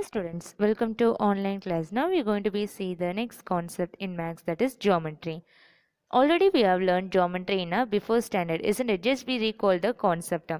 Hi students, welcome to online class. Now we're going to be see the next concept in maths, that is geometry. Already we have learned geometry in a before standard, isn't it? Just we recall the concept.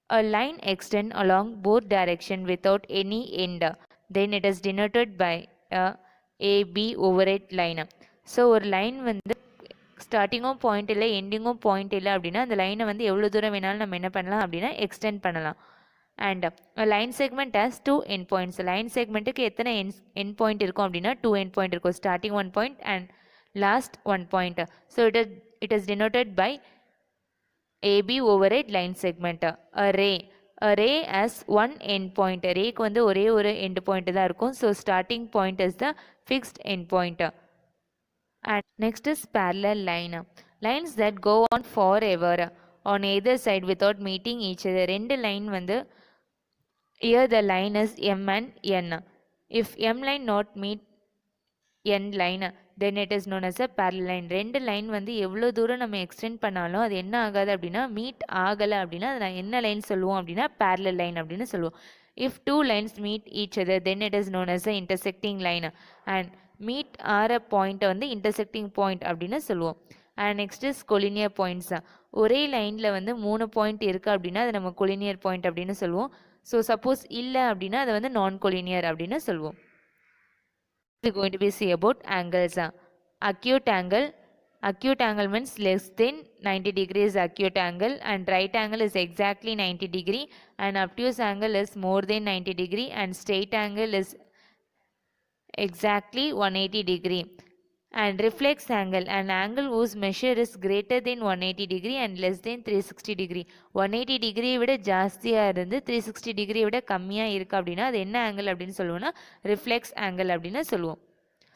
A line extend along both direction without any end. Then it is denoted by a b over it line. So ஒரு line வந்து ஸ்டார்டிங்கும் point இல்லை எண்டிங்கும் point இல்லை அப்படின்னா அந்த லைனை வந்து எவ்வளோ தூரம் வேணாலும் நம்ம என்ன பண்ணலாம் அப்படின்னா எக்ஸ்டெண்ட் பண்ணலாம். And a line segment has two end points. Line segment க்கு எத்தனை end point இருக்கும் அப்படின்னா two end point இருக்கும். Starting one point and last one point. So it is denoted by AB over a line segment. A ray has one end point. ரேக்கு வந்து ஒரே ஒரு end point தான் இருக்கும். So starting point is the fixed end point. And next is parallel line. Lines that go on forever on either side without meeting each other. ரெண்டு line வந்து here the line is M and N. If M line not meet N line, then it is known as a parallel line. ரெண்டு line வந்து எவ்வளோ தூரம் நம்ம extend பண்ணாலும் அது என்ன ஆகாது அப்படின்னா மீட் ஆகலை அப்படின்னா அதை என்ன லைன் சொல்லுவோம் அப்படின்னா parallel line அப்படின்னு சொல்லுவோம். If two lines meet each other, then it is known as a intersecting line. And meet ஆற பாயிண்ட் வந்து intersecting point அப்படின்னு சொல்லுவோம். And next is collinear points. ஒரே லைனில் வந்து மூணு பாயிண்ட் இருக்குது அப்படின்னா அது நம்ம collinear point அப்படின்னு சொல்லுவோம். ஸோ சப்போஸ் இல்லை அப்படின்னா அதை வந்து நான் கொலினியர் அப்படின்னு சொல்லுவோம். We're going to be see about angles. Acute angle means less than 90 degrees acute angle, and right angle is exactly 90 degree, and obtuse angle is more than 90 degree, and straight angle is exactly 180 degree. And reflex angle, an angle whose measure is greater than 180 degree and less than 360 degree. 180 degree விட ஜாஸ்தியாக இருந்து 360 degree விட கம்மியாக இருக்குது அப்படின்னா அது என்ன angle அப்படின்னு சொல்லுவோம்னா ரிஃப்ளெக்ஸ் ஆங்கிள் அப்படின்னு சொல்லுவோம்.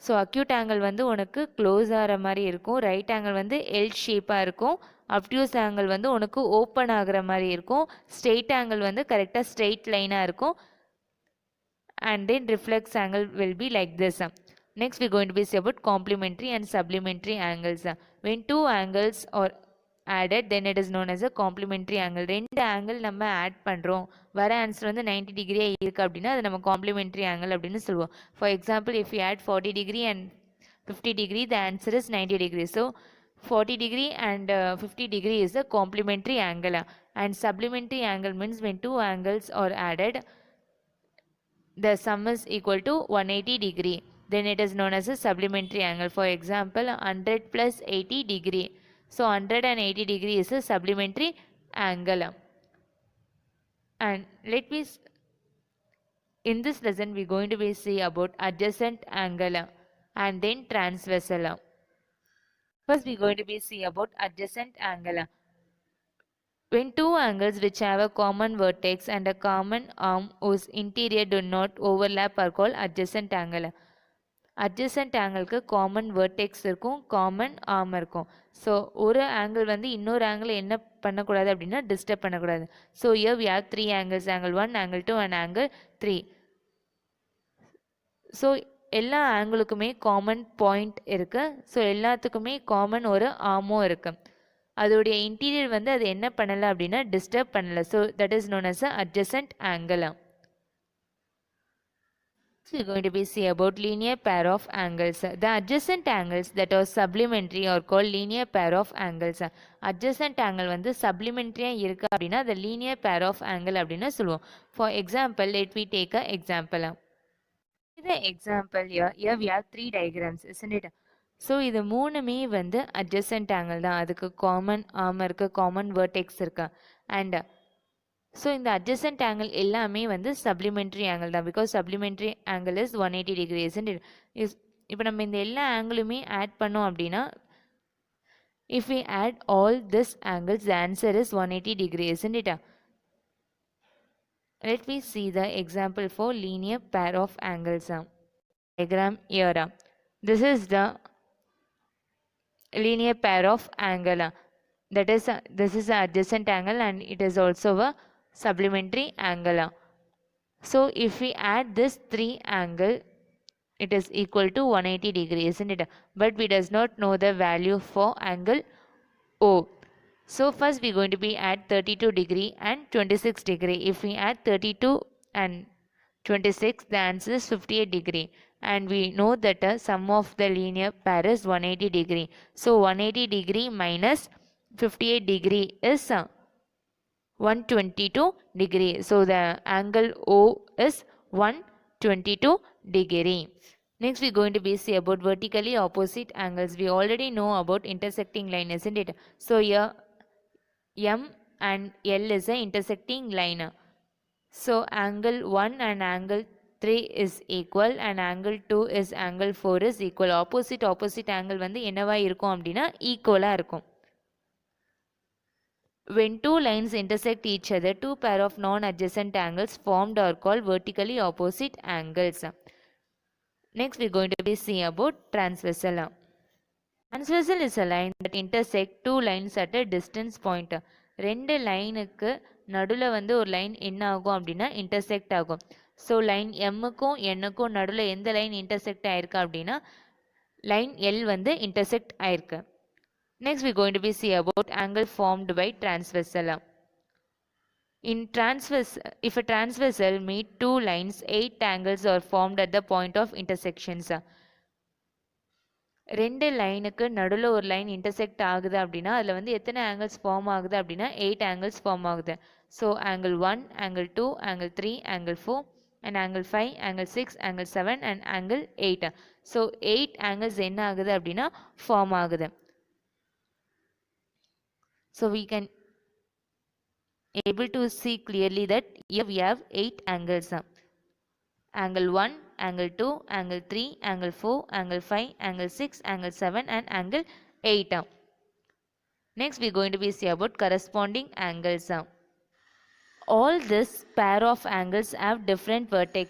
ஸோ அக்யூட் ஆங்கிள் வந்து உனக்கு க்ளோஸ் ஆகிற மாதிரி இருக்கும். ரைட் ஆங்கிள் வந்து எல் ஷேப்பாக இருக்கும். அப்டியூஸ் ஆங்கிள் வந்து உனக்கு ஓப்பன் ஆகிற மாதிரி இருக்கும். ஸ்ட்ரெயிட் ஆங்கிள் வந்து கரெக்டாக ஸ்ட்ரெயிட் லைனாக இருக்கும். And then reflex angle will be like this. Next we are going to be see about complementary and supplementary angles. When two angles are added, then it is known as a complementary angle. ரெண்டு angle நம்ம add பண்ணுறோம், வர answer வந்து 90 டிகிரியே இருக்குது அப்படின்னா அது நம்ம complimentary angle அப்படின்னு சொல்லுவோம். For example if you add 40 degree and 50 degree, the answer is 90 degree. So 40 degree and 50 degree is a complementary angle. And supplementary angle means when two angles are added, the sum is equal to 180 degree. Then it is known as a supplementary angle. For example, 100 plus 80 degree. So 180 degree is a supplementary angle. And in this lesson we are going to be see about adjacent angle and then transversal. First we are going to be see about adjacent angle. When two angles which have a common vertex and a common arm whose interior do not overlap are called adjacent angle. Adjacent ஆங்கிளுக்கு common vertex இருக்கும், common arm இருக்கும். So ஒரு angle வந்து இன்னொரு angle என்ன பண்ணக்கூடாது அப்படின்னா disturb பண்ணக்கூடாது. So here we have three angles, angle 1, angle 2 and angle 3. So எல்லா ஆங்கிளுக்குமே காமன் பாயிண்ட் இருக்குது. ஸோ எல்லாத்துக்குமே காமன் ஒரு ஆர்மும் இருக்குது. அதோடைய இன்டீரியர் வந்து அது என்ன பண்ணலை அப்படின்னா டிஸ்டர்ப் பண்ணலை. So that is known as a adjacent angle. We are going to be see about linear pair of angles. The adjacent angles that are supplementary are called linear pair of angles. Adjacent angle வந்து supplementary இருக்கு அப்படின்னா the linear pair of angle அப்படின்னு சொல்லுவோம். For example, let me take an example. The example here we have three diagrams, isn't it? So இது மூணுமே வந்து adjacent angle தான். அதுக்கு காமன் ஆர்ம் இருக்குது, காமன் வெர்டெக்ஸ் இருக்குது. அண்ட் ஸோ இந்த அட்ஜசன்ட் ஆங்கிள் எல்லாமே வந்து சப்ளிமெண்ட்ரி ஆங்கிள் தான். Because supplementary angle is 180 degrees. இப்போ நம்ம இந்த எல்லா ஆங்கிளுமே ஆட் பண்ணோம் அப்படின்னா if we add all this angles the answer is 180 degree, isn't it? Let me see the example for linear pair of angles. Diagram here. This is the linear pair of angle. That is this is the adjacent angle and it is also a supplementary angle. So if we add this three angle, it is equal to 180 degree, isn't it? But we does not know the value for angle O. So first we are going to be add 32 degree and 26 degree. If we add 32 and 26. The answer is 58 degree. And we know that the sum of the linear pair is 180 degree. So 180 degree minus 58 degree is 122 degree. So the angle O is 122 degree. Next we are going to be see about vertically opposite angles. We already know about intersecting line, isn't it? So here M and L is a intersecting line. So angle 1 and angle 3 is equal and angle 2 is angle 4 is equal. Opposite angle வந்து என்னவா இருக்கும் அப்படின்னா ஈக்குவலா இருக்கும். When two lines intersect each other, two pair of non-adjacent angles formed are called vertically opposite angles. Next we are going to be see about transversal. Transversal is a line that intersect two lines at a distance point. ரெண்டு லைனுக்கு நடுவில் வந்து ஒரு line என்ன ஆகும் அப்படின்னா intersect ஆகும். So line எம்முக்கும் என்னுக்கும் நடுவில் எந்த லைன் இன்டர்செக்ட் ஆயிருக்கு அப்படின்னா லைன் எல் வந்து இன்டர்செக்ட் ஆயிருக்கு. Next we are going to be see about angle formed by transversal. If a transversal meet two lines, 8 angles are formed at the point of intersections. ரெண்டு லைனுக்கு நடுவில் ஒரு line intersect ஆகுது அப்படின்னா அதில் வந்து எத்தனை ஆங்கிள்ஸ் ஃபார்ம் ஆகுது அப்படின்னா 8 ஆங்கிள்ஸ் ஃபார்ம் ஆகுது. So angle 1, angle 2, angle 3, angle 4 and angle 5, angle 6, angle 7 and angle 8. So 8 angles என்ன ஆகுது அப்படின்னா ஃபார்ம் ஆகுது. So we can able to see clearly that here we have 8 angles. Angle 1, angle 2, angle 3, angle 4, angle 5, angle 6, angle 7 and angle 8. Next we are going to be see about corresponding angles. All this pair of angles have different vertex.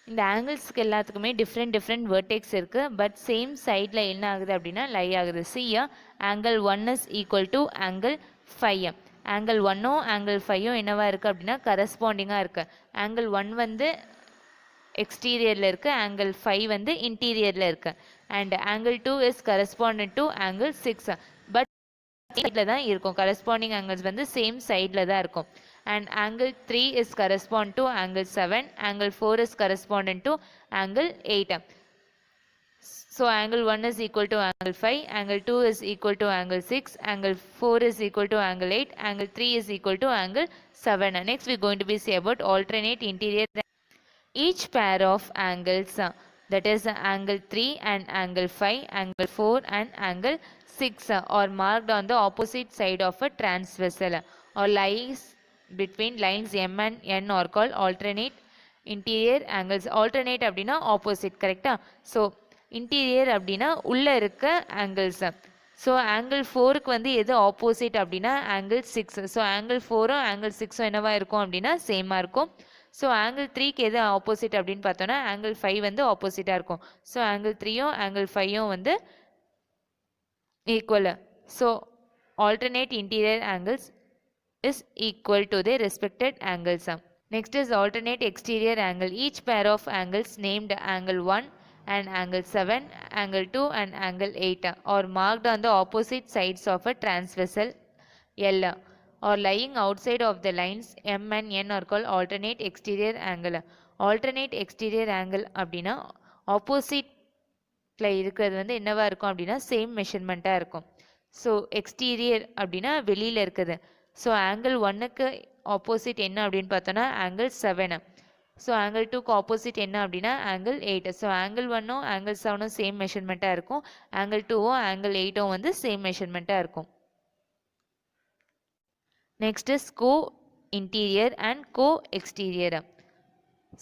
இந்த ஆங்கிள்ஸ்க்கு எல்லாத்துக்குமே different vertex இருக்கு. But same சைடில் என்ன ஆகுது அப்படின்னா லை ஆகுது. See here angle 1 is equal to angle 5. angle 1 angle 5 என்னவா இருக்கு அப்படின்னா கரஸ்பாண்டிங்காக இருக்கு. angle 1 வந்து எக்ஸ்டீரியரில் இருக்குது, angle 5 வந்து இன்டீரியரில் இருக்குது. And angle 2 is correspondent to angle 6. But சைடில் தான் இருக்கும். கரஸ்பாண்டிங் ஆங்கிள்ஸ் வந்து சேம் சைடில் தான் இருக்கும். And angle 3 is correspond to angle 7, angle 4 is correspondent to angle 8. So angle 1 is equal to angle 5, angle 2 is equal to angle 6, angle 4 is equal to angle 8, angle 3 is equal to angle 7. Next we are going to be see about alternate interior. Each pair of angles that is angle 3 and angle 5, angle 4 and angle 6 are marked on the opposite side of a transversal or lies between lines M and N are called alternate interior angles. Alternate அப்படின்னா opposite, கரெக்டா? So interior அப்படின்னா உள்ளே இருக்க angles. So angle 4க்கு வந்து எது opposite அப்படின்னா angle 6. So angle 4ம் angle 6ம் என்னவா இருக்கும் அப்படின்னா சேமாக இருக்கும். ஸோ angle 3க்கு எது ஆப்போசிட் அப்படின்னு பார்த்தோன்னா angle 5 வந்து ஆப்போசிட்டாக இருக்கும். ஸோ angle 3யும் angle 5யும் வந்து equal. So alternate interior angles is equal to the respected angles. Next is alternate exterior angle. Each pair of angles named angle 1 and angle 7, angle 2 and angle 8 are marked on the opposite sides of a transversal L or lying outside of the lines M and N are called alternate exterior angle. Alternate exterior angle அப்படின்னா opposite இருக்கிறது வந்து என்னவா இருக்கும் அப்படின்னா same மெஷர்மெண்ட்டாக இருக்கும். So exterior அப்படின்னா வெளியில் இருக்குது. ஸோ ஆங்கிள் 1க்கு ஆப்போசிட் என்ன அப்படின்னு பார்த்தோன்னா ஆங்கிள் 7. ஸோ ஆங்கிள் 2க்கு ஆப்போசிட் என்ன அப்படின்னா ஆங்கிள் 8. ஸோ ஆங்கிள் 1ம் ஆங்கிள் 7ம் சேம் மெஷர்மெண்ட்டாக இருக்கும். ஆங்கிள் 2ம் ஆங்கிள் 8ம் வந்து சேம் மெஷர்மெண்ட்டாக இருக்கும். Next is co interior and co exterior.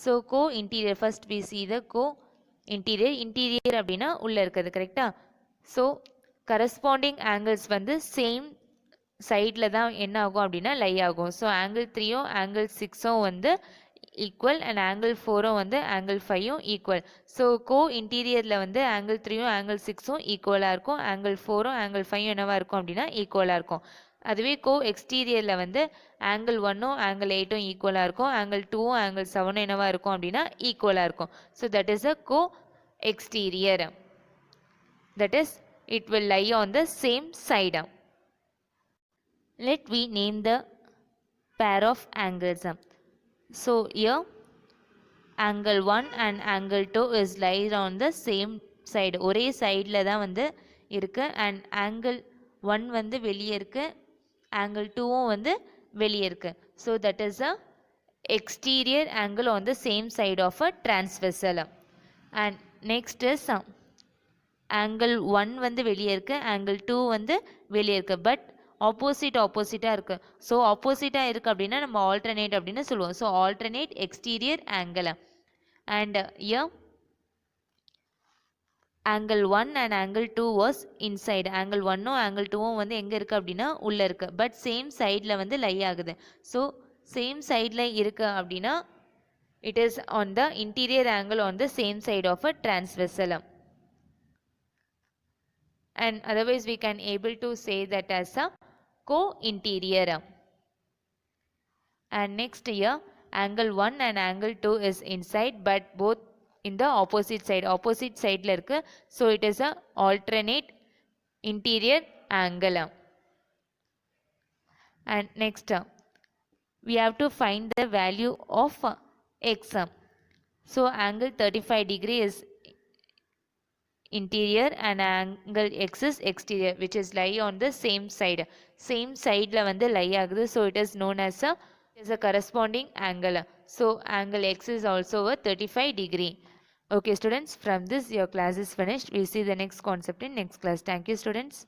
So co interior first we see the co interior அப்படின்னா உள்ளே இருக்கிறது, கரெக்டா? ஸோ கரஸ்பாண்டிங் ஆங்கிள்ஸ் வந்து சேம் சைடில் தான் என்ன ஆகும் அப்படின்னா லை ஆகும். ஸோ ஆங்கிள் 3யும் ஆங்கிள் 6ம் வந்து ஈக்குவல் அண்ட் ஆங்கிள் 4ம் வந்து ஆங்கிள் 5ம் ஈக்குவல். ஸோ கோ இன்டீரியரில் வந்து ஆங்கிள் 3யும் ஆங்கிள் 6ம் ஈக்குவலாக இருக்கும். ஆங்கிள் 4ம் ஆங்கிள் 5ம் என்னவாக இருக்கும் அப்படின்னா ஈக்குவலாக இருக்கும். அதுவே கோ எக்ஸ்டீரியரில் வந்து ஆங்கிள் 1ம் ஆங்கிள் 8ம் ஈக்குவலாக இருக்கும். ஆங்கிள் 2ம் ஆங்கிள் 7ம் என்னவாக இருக்கும் அப்படின்னா ஈக்குவலாக இருக்கும். So that is a co exterior. That is, it will lie on the same side. Let we name the pair of angles. So here angle 1 and angle 2 is lies on the same side. ஒரே சைடில் தான் வந்து இருக்கு. And angle 1 வந்து வெளியே இருக்கு, angle 2வும் வந்து வெளியே இருக்கு. So that is a exterior angle on the same side of a transversal. And next is angle 1 வந்து வெளியே இருக்கு, angle 2 வந்து வெளியே இருக்கு, பட் ஆப்போசிட்டாக இருக்கு. ஸோ ஆப்போசிட்டாக இருக்கு அப்படின்னா நம்ம ஆல்டர்னேட் அப்படின்னு சொல்லுவோம். So alternate exterior angle. And angle 1 and angle 2 was inside. angle 1ம் angle 2ம் வந்து எங்கே இருக்குது அப்படின்னா உள்ளே இருக்குது, பட் சேம் சைடில் வந்து லை ஆகுது. ஸோ சேம் சைடில் இருக்குது அப்படின்னா it is on the interior angle on the same side of a transversal. And otherwise we can able to say that as a co-interior. And next here angle 1 and angle 2 is inside but both in the opposite side la irukku. So it is a alternate interior angle. And next we have to find the value of x. So angle 35 degree is interior and angle x is exterior, which is lie on the same side la வந்து lie ஆகுது. So it is known as a corresponding angle. So angle x is also a 35 degree. Okay students, from this your class is finished. We see the next concept in next class. Thank you students.